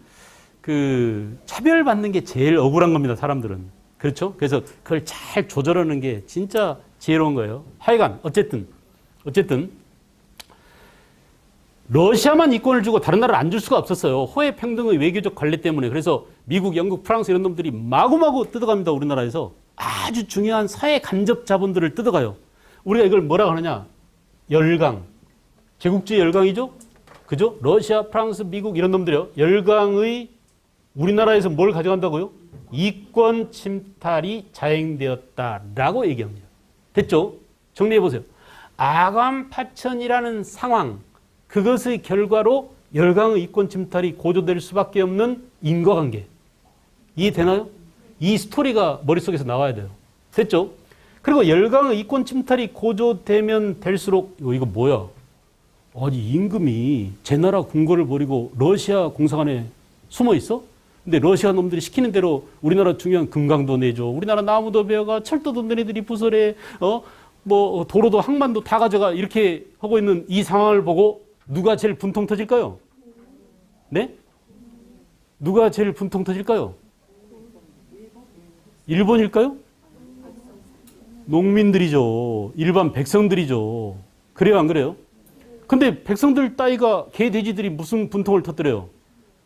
차별받는 게 제일 억울한 겁니다. 사람들은. 그렇죠? 그래서 그걸 잘 조절하는 게 진짜 지혜로운 거예요. 하여간 어쨌든 러시아만 이권을 주고 다른 나라를 안 줄 수가 없었어요. 호혜 평등의 외교적 관례 때문에. 그래서 미국, 영국, 프랑스 이런 놈들이 마구마구 뜯어갑니다. 우리나라에서. 아주 중요한 사회 간접 자본들을 뜯어가요. 우리가 이걸 뭐라고 하느냐? 열강. 제국주의 열강이죠? 그죠? 러시아, 프랑스, 미국 이런 놈들이요. 열강의 우리나라에서 뭘 가져간다고요? 이권 침탈이 자행되었다라고 얘기합니다. 됐죠? 정리해보세요. 아간파천이라는 상황, 그것의 결과로 열강의 이권 침탈이 고조될 수밖에 없는 인과관계. 이해되나요? 이 스토리가 머릿속에서 나와야 돼요. 됐죠? 그리고 열강의 이권 침탈이 고조되면 될수록 이거 뭐야? 아니 임금이 제 나라 궁궐을 버리고 러시아 공사관에 숨어 있어? 근데 러시아 놈들이 시키는 대로 우리나라 중요한 금강도 내줘. 우리나라 나무도 베어가 철도도 너네들이 부설해. 도로도 항만도 다 가져가. 이렇게 하고 있는 이 상황을 보고 누가 제일 분통 터질까요? 네? 누가 제일 분통 터질까요? 일본일까요? 농민들이죠. 일반 백성들이죠. 그래요, 안 그래요? 근데 백성들 따위가 개, 돼지들이 무슨 분통을 터뜨려요?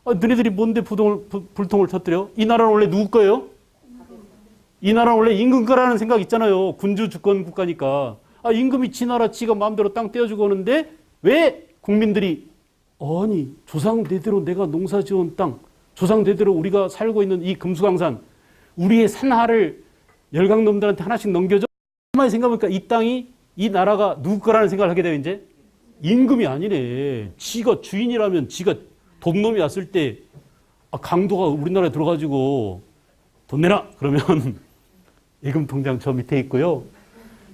너네들이 뭔데 불통을 터뜨려? 이 나라는 원래 누구 거예요? 이 나라는 원래 임금 거라는 생각 있잖아요. 군주 주권 국가니까. 임금이 지 나라 지가 마음대로 땅 떼어주고 오는데 왜 국민들이 아니 조상 대대로 내가 농사 지은 땅, 조상 대대로 우리가 살고 있는 이 금수강산, 우리의 산하를 열강놈들한테 하나씩 넘겨줘? 가만히 생각해보니까 이 땅이 이 나라가 누구 거라는 생각을 하게 돼요. 이제 임금이 아니네. 지가 주인이라면 지가 돈놈이 왔을 때 강도가 우리나라에 들어가지고 돈 내라 그러면 예금 통장 저 밑에 있고요.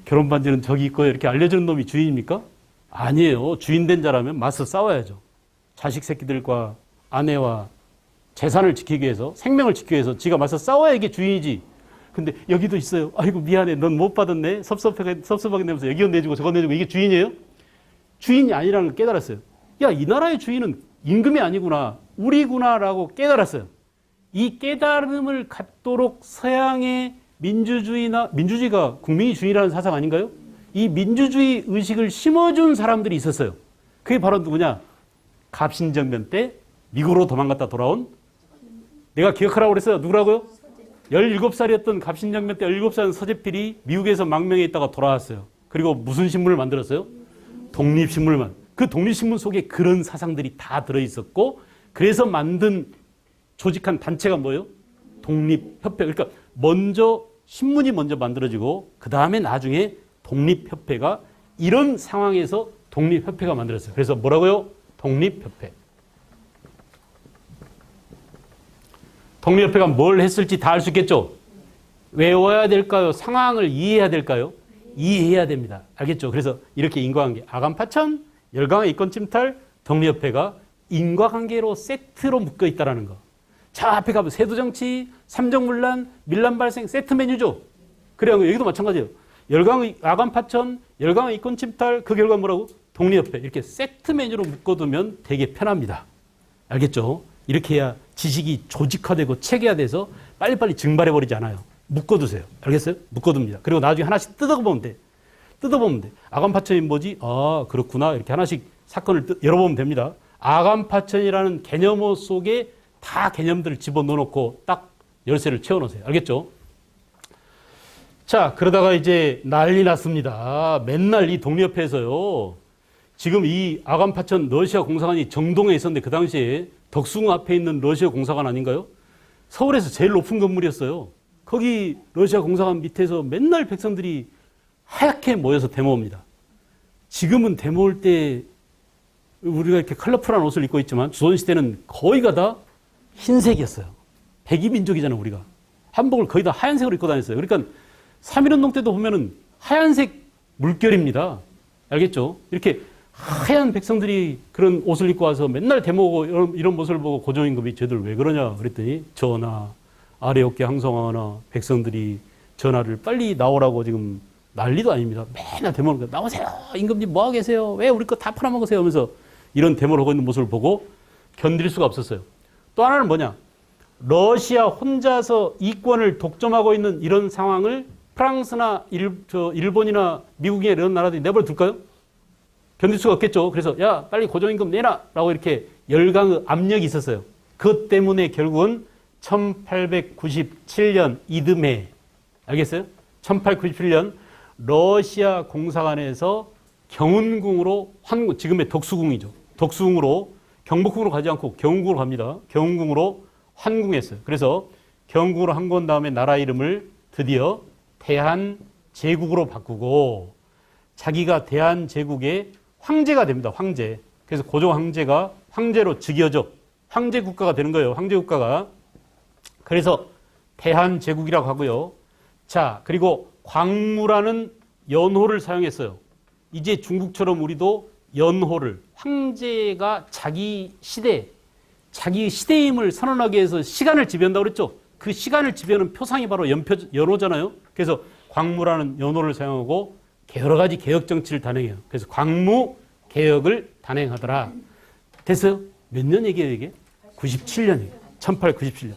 결혼 반지는 저기 있고요. 이렇게 알려주는 놈이 주인입니까? 아니에요. 주인 된 자라면 맞서 싸워야죠. 자식 새끼들과 아내와 재산을 지키기 위해서, 생명을 지키기 위해서 지가 맞서 싸워야 이게 주인이지. 근데 여기도 있어요. 아이고 미안해. 넌 못 받았네. 섭섭하게 내면서 여기 내주고 저거 내주고 이게 주인이에요? 주인이 아니라는 걸 깨달았어요. 야, 이 나라의 주인은 임금이 아니구나. 우리구나라고 깨달았어요. 이 깨달음을 갖도록 서양의 민주주의가 국민이 주인이라는 사상 아닌가요? 이 민주주의 의식을 심어준 사람들이 있었어요. 그게 바로 누구냐? 갑신정변 때 미국으로 도망갔다 돌아온, 내가 기억하라고 그랬어요. 누구라고요? 17살이었던 갑신정변 때 17살 서재필이 미국에서 망명해 있다가 돌아왔어요. 그리고 무슨 신문을 만들었어요? 독립신문을. 그 독립신문 속에 그런 사상들이 다 들어있었고, 그래서 만든 조직한 단체가 뭐예요? 독립협회. 그러니까 먼저 신문이 먼저 만들어지고 그 다음에 나중에 독립협회가, 이런 상황에서 독립협회가 만들었어요. 그래서 뭐라고요? 독립협회. 독립협회가 뭘 했을지 다 알 수 있겠죠? 외워야 될까요? 상황을 이해해야 될까요? 이해해야 됩니다. 알겠죠? 그래서 이렇게 인과관계, 아간파천, 열강의 이권 침탈, 독립협회가 인과관계로 세트로 묶여 있다는 거. 자, 앞에 가면 세두정치, 삼정문란, 밀란 발생, 세트 메뉴죠. 그래야 여기도 마찬가지예요. 열강의 아간파천, 열강의 이권 침탈, 그 결과 뭐라고? 독립협회. 이렇게 세트 메뉴로 묶어두면 되게 편합니다. 알겠죠? 이렇게 해야 지식이 조직화되고 체계화돼서 빨리빨리 증발해버리지 않아요. 묶어두세요. 알겠어요? 묶어둡니다. 그리고 나중에 하나씩 뜯어보면 돼. 아간파천이 뭐지? 아, 그렇구나. 이렇게 하나씩 사건을 열어보면 됩니다. 아간파천이라는 개념어 속에 다 개념들을 집어넣어놓고 딱 열쇠를 채워놓으세요. 알겠죠? 자, 그러다가 이제 난리 났습니다. 맨날 이 독립협회에서요. 지금 이 아간파천 러시아 공사관이 정동에 있었는데, 그 당시에 덕숭 앞에 있는 러시아 공사관 아닌가요? 서울에서 제일 높은 건물이었어요. 거기 러시아 공사관 밑에서 맨날 백성들이 하얗게 모여서 데모입니다. 지금은 데모올 때 우리가 이렇게 컬러풀한 옷을 입고 있지만 조선시대는 거의가 다 흰색이었어요. 백이민족이잖아요, 우리가. 한복을 거의 다 하얀색으로 입고 다녔어요. 그러니까 3.1운동 때도 보면은 하얀색 물결입니다. 알겠죠? 이렇게 하얀 백성들이 그런 옷을 입고 와서 맨날 데모고 이런 모습을 보고 고종임금이 쟤들 왜 그러냐 그랬더니, 전하, 아래 어깨 항성하나 백성들이 전하를 빨리 나오라고 지금 난리도 아닙니다. 맨날 데모를 하니까 나오세요. 임금님 뭐 하고 계세요? 왜 우리 거 다 팔아먹으세요? 하면서 이런 데모를 하고 있는 모습을 보고 견딜 수가 없었어요. 또 하나는 뭐냐? 러시아 혼자서 이권을 독점하고 있는 이런 상황을 프랑스나 일본이나 미국이나 이런 나라들이 내버려 둘까요? 견딜 수가 없겠죠. 그래서 야, 빨리 고정임금 내라! 라고 이렇게 열강의 압력이 있었어요. 그것 때문에 결국은 1897년 이듬해, 알겠어요? 1897년 러시아 공사관에서 경운궁으로 지금의 덕수궁이죠. 덕수궁으로, 경복궁으로 가지 않고 경운궁으로 갑니다. 경운궁으로 환궁했어요. 그래서 경운궁으로 환궁한 다음에 나라 이름을 드디어 대한제국으로 바꾸고, 자기가 대한제국의 황제가 됩니다. 황제. 그래서 고종 황제가 황제로 즉위하죠. 황제 국가가 되는 거예요. 황제 국가가. 그래서 대한제국이라고 하고요. 자, 그리고 광무라는 연호를 사용했어요. 이제 중국처럼 우리도 연호를, 황제가 자기 시대임을 선언하기 위해서 시간을 지배한다고 그랬죠. 그 시간을 지배하는 표상이 바로 연호잖아요. 그래서 광무라는 연호를 사용하고 여러 가지 개혁 정치를 단행해요. 그래서 광무 개혁을 단행하더라. 됐어요? 몇 년 얘기해요, 이게? 97년이에요. 1897년.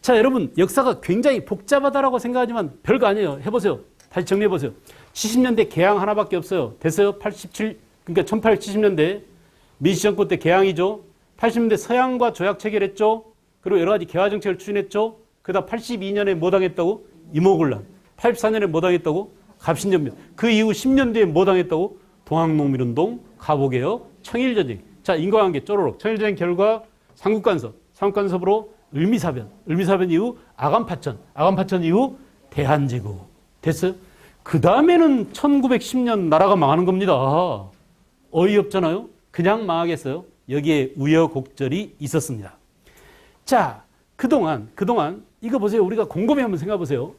자, 여러분, 역사가 굉장히 복잡하다라고 생각하지만 별거 아니에요. 해보세요. 다시 정리해보세요. 70년대 개항 하나밖에 없어요. 됐어요? 그러니까 1870년대 민씨 정권 때 개항이죠. 80년대 서양과 조약 체결했죠. 그리고 여러 가지 개화 정책을 추진했죠. 그다음 82년에 뭐 당했다고? 임오군란. 84년에 뭐 당했다고? 갑신정변. 그 이후 10년 뒤에 뭐 당했다고? 동학농민운동, 가보개혁, 청일전쟁. 자, 인과관계 쪼로록. 청일전쟁 결과 삼국간섭, 삼국간섭으로 을미사변 이후 아간파천 이후 대한제국. 됐어요? 그 다음에는 1910년 나라가 망하는 겁니다. 어이없잖아요? 그냥 망하겠어요? 여기에 우여곡절이 있었습니다. 자, 그동안 이거 보세요. 우리가 곰곰이 한번 생각해 보세요.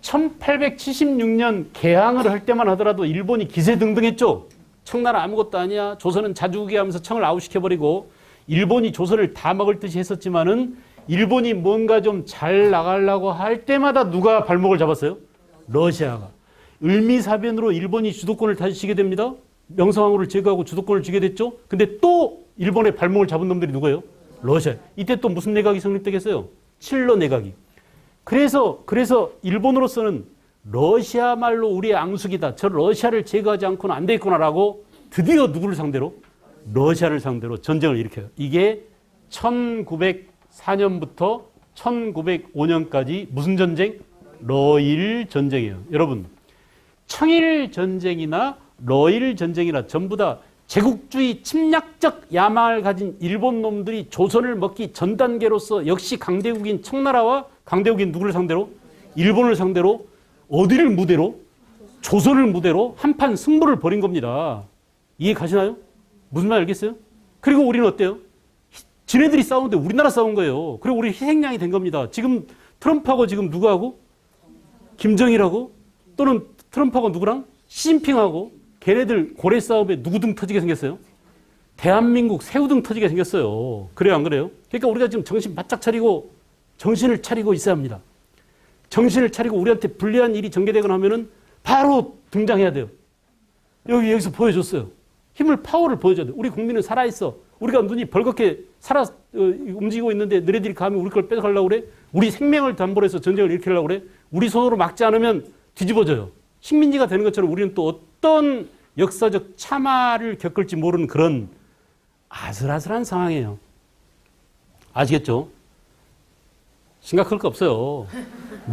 1876년 개항을 할 때만 하더라도 일본이 기세등등했죠. 청나라 아무것도 아니야. 조선은 자주국이 하면서 청을 아웃시켜버리고 일본이 조선을 다 먹을 듯이 했었지만은, 일본이 뭔가 좀 잘 나가려고 할 때마다 누가 발목을 잡았어요? 러시아가. 을미사변으로 일본이 주도권을 다시 쥐게 됩니다. 명성황후를 제거하고 주도권을 쥐게 됐죠. 근데 또 일본의 발목을 잡은 놈들이 누구예요? 러시아. 이때 또 무슨 내각이 성립되겠어요? 칠러 내각이. 그래서 일본으로서는 러시아 말로 우리의 앙숙이다. 저 러시아를 제거하지 않고는 안 되겠구나라고 드디어 누구를 상대로? 러시아를 상대로 전쟁을 일으켜요. 이게 1904년부터 1905년까지 무슨 전쟁? 러일 전쟁이에요. 여러분, 청일 전쟁이나 러일 전쟁이나 전부 다 제국주의 침략적 야망을 가진 일본 놈들이 조선을 먹기 전 단계로서 역시 강대국인 청나라와 강대국인 누구를 상대로? 일본을 상대로 어디를 무대로? 조선을 무대로 한판 승부를 벌인 겁니다. 이해 가시나요? 무슨 말 알겠어요? 그리고 우리는 어때요? 지네들이 싸우는데 우리나라 싸운 거예요. 그리고 우리 희생양이 된 겁니다. 지금 트럼프하고 지금 누구하고? 김정일하고 또는 트럼프하고 누구랑? 시진핑하고 걔네들 고래 싸움에 누구 등 터지게 생겼어요? 대한민국 새우 등 터지게 생겼어요. 그래요, 안 그래요? 그러니까 우리가 지금 정신 바짝 차리고 정신을 차리고 있어야 합니다. 정신을 차리고 우리한테 불리한 일이 전개되거나 하면은 바로 등장해야 돼요. 여기서 보여줬어요. 힘을, 파워를 보여줘야 돼요. 우리 국민은 살아있어. 우리가 눈이 벌겋게 움직이고 있는데 너네들이 감히 우리 걸 뺏어가려고 그래? 우리 생명을 담보로 해서 전쟁을 일으키려고 그래? 우리 손으로 막지 않으면 뒤집어져요. 식민지가 되는 것처럼 우리는 또 어떤 역사적 참화를 겪을지 모르는 그런 아슬아슬한 상황이에요. 아시겠죠? 심각할 거 없어요.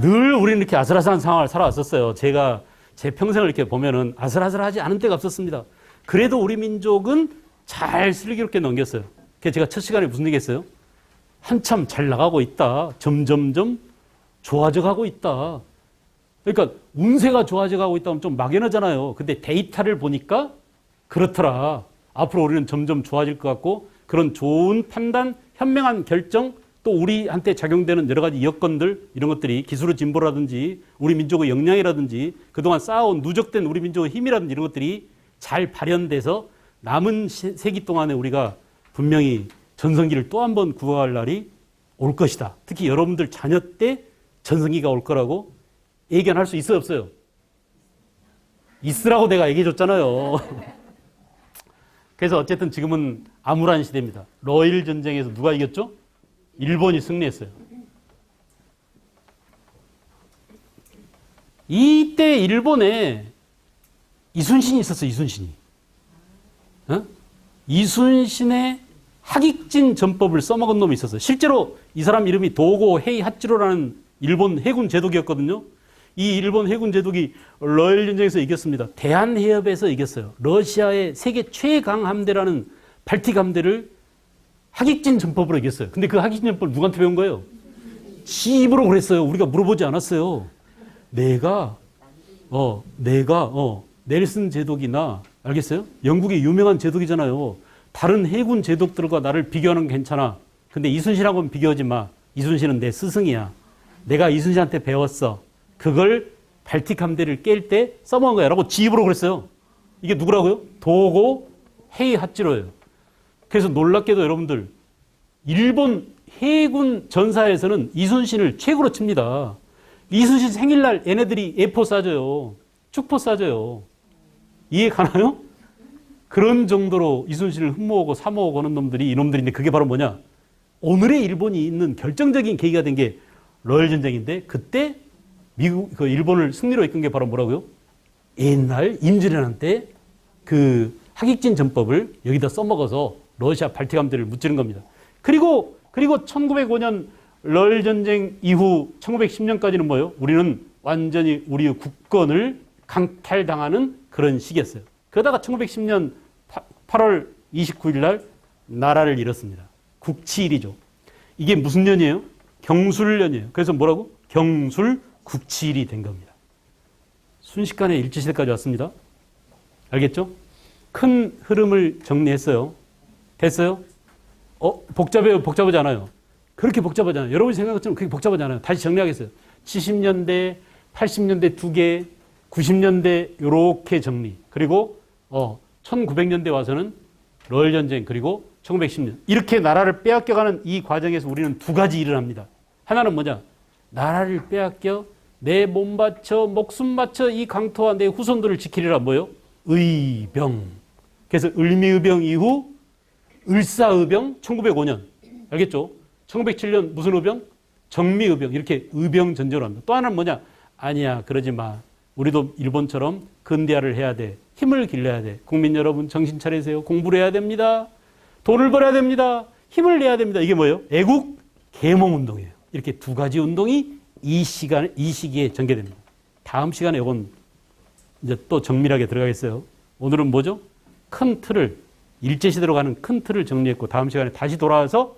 늘 우리는 이렇게 아슬아슬한 상황을 살아왔었어요. 제가 제 평생을 이렇게 보면은 아슬아슬하지 않은 때가 없었습니다. 그래도 우리 민족은 잘 슬기롭게 넘겼어요. 그래서 제가 첫 시간에 무슨 얘기 했어요? 한참 잘 나가고 있다. 점점점 좋아져 가고 있다. 그러니까 운세가 좋아져 가고 있다면 좀 막연하잖아요. 근데 데이터를 보니까 그렇더라. 앞으로 우리는 점점 좋아질 것 같고 그런 좋은 판단, 현명한 결정, 또 우리한테 작용되는 여러 가지 여건들, 이런 것들이 기술의 진보라든지 우리 민족의 역량이라든지 그동안 쌓아온 누적된 우리 민족의 힘이라든지 이런 것들이 잘 발현돼서 남은 세기 동안에 우리가 분명히 전성기를 또 한 번 구가할 날이 올 것이다. 특히 여러분들 자녀 때 전성기가 올 거라고 예견할 수 있어요, 없어요? 있으라고 내가 얘기해 줬잖아요. 그래서 어쨌든 지금은 암울한 시대입니다. 러일 전쟁에서 누가 이겼죠? 일본이 승리했어요. 이때 일본에 이순신이 있었어요. 이순신이. 이순신의 하깃진 전법을 써먹은 놈이 있었어요. 실제로 이 사람 이름이 도고 헤이하치로라는 일본 해군 제독이었거든요. 이 일본 해군 제독이 러일 전쟁에서 이겼습니다. 대한해협에서 이겼어요. 러시아의 세계 최강 함대라는 발틱 함대를 하깃진 전법으로 이겼어요. 근데 그 하깃진 전법을 누구한테 배운 거예요? 지 입으로 그랬어요. 우리가 물어보지 않았어요. 내가 넬슨 제독이나, 알겠어요? 영국의 유명한 제독이잖아요. 다른 해군 제독들과 나를 비교하는 건 괜찮아. 근데 이순신하고는 비교하지 마. 이순신은 내 스승이야. 내가 이순신한테 배웠어. 그걸 발틱 함대를 깰 때 써먹은 거야. 라고 지 입으로 그랬어요. 이게 누구라고요? 도고 헤이하치로예요. 그래서 놀랍게도 여러분들, 일본 해군 전사에서는 이순신을 최고로 칩니다. 이순신 생일날 얘네들이 예포 쏴줘요. 축포 쏴줘요. 이해 가나요? 그런 정도로 이순신을 흠모하고 사모하고 하는 놈들이 이놈들인데, 그게 바로 뭐냐? 오늘의 일본이 있는 결정적인 계기가 된 게 러일 전쟁인데, 그때 일본을 승리로 이끈 게 바로 뭐라고요? 옛날 임진왜란 때 그 하깃진 전법을 여기다 써먹어서 러시아 발틱 함대를 무찌른 겁니다. 그리고 1905년 러일 전쟁 이후 1910년까지는 뭐예요? 우리는 완전히 우리의 국권을 강탈당하는 그런 시기였어요. 그러다가 1910년 8월 29일 날 나라를 잃었습니다. 국치일이죠. 이게 무슨 년이에요? 경술년이에요. 그래서 뭐라고? 경술 국치일이 된 겁니다. 순식간에 일제시대까지 왔습니다. 알겠죠? 큰 흐름을 정리했어요. 됐어요? 복잡해요? 복잡하지 않아요? 그렇게 복잡하지 않아요. 여러분이 생각한 것처럼 그렇게 복잡하지 않아요. 다시 정리하겠어요. 70년대, 80년대 2개, 90년대 요렇게 정리. 그리고 1900년대 와서는 러일 전쟁, 그리고 1910년. 이렇게 나라를 빼앗겨가는 이 과정에서 우리는 두 가지 일을 합니다. 하나는 뭐냐? 나라를 빼앗겨 내 몸 바쳐 목숨 바쳐 이 강토와 내 후손들을 지키리라. 뭐요? 의병. 그래서 을미의병 이후 을사의병 1905년. 알겠죠? 1907년 무슨 의병? 정미의병 이렇게 의병 전쟁을 합니다. 또 하나는 뭐냐? 아니야 그러지 마. 우리도 일본처럼 근대화를 해야 돼. 힘을 길러야 돼. 국민 여러분 정신 차리세요. 공부를 해야 됩니다. 돈을 벌어야 됩니다. 힘을 내야 됩니다. 이게 뭐예요? 애국 계몽운동이에요. 이렇게 두 가지 운동이 이 시기에 전개됩니다. 다음 시간에 이건 이제 또 정밀하게 들어가겠어요. 오늘은 뭐죠? 큰 틀을, 일제시대로 가는 큰 틀을 정리했고, 다음 시간에 다시 돌아와서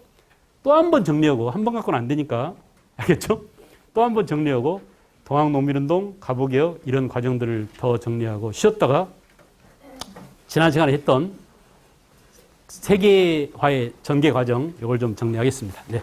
또 한 번 정리하고, 한 번 갖고는 안 되니까, 알겠죠? 또 한 번 정리하고, 동학농민운동, 가보개혁, 이런 과정들을 더 정리하고, 쉬었다가, 지난 시간에 했던 세계화의 전개 과정, 이걸 좀 정리하겠습니다. 네.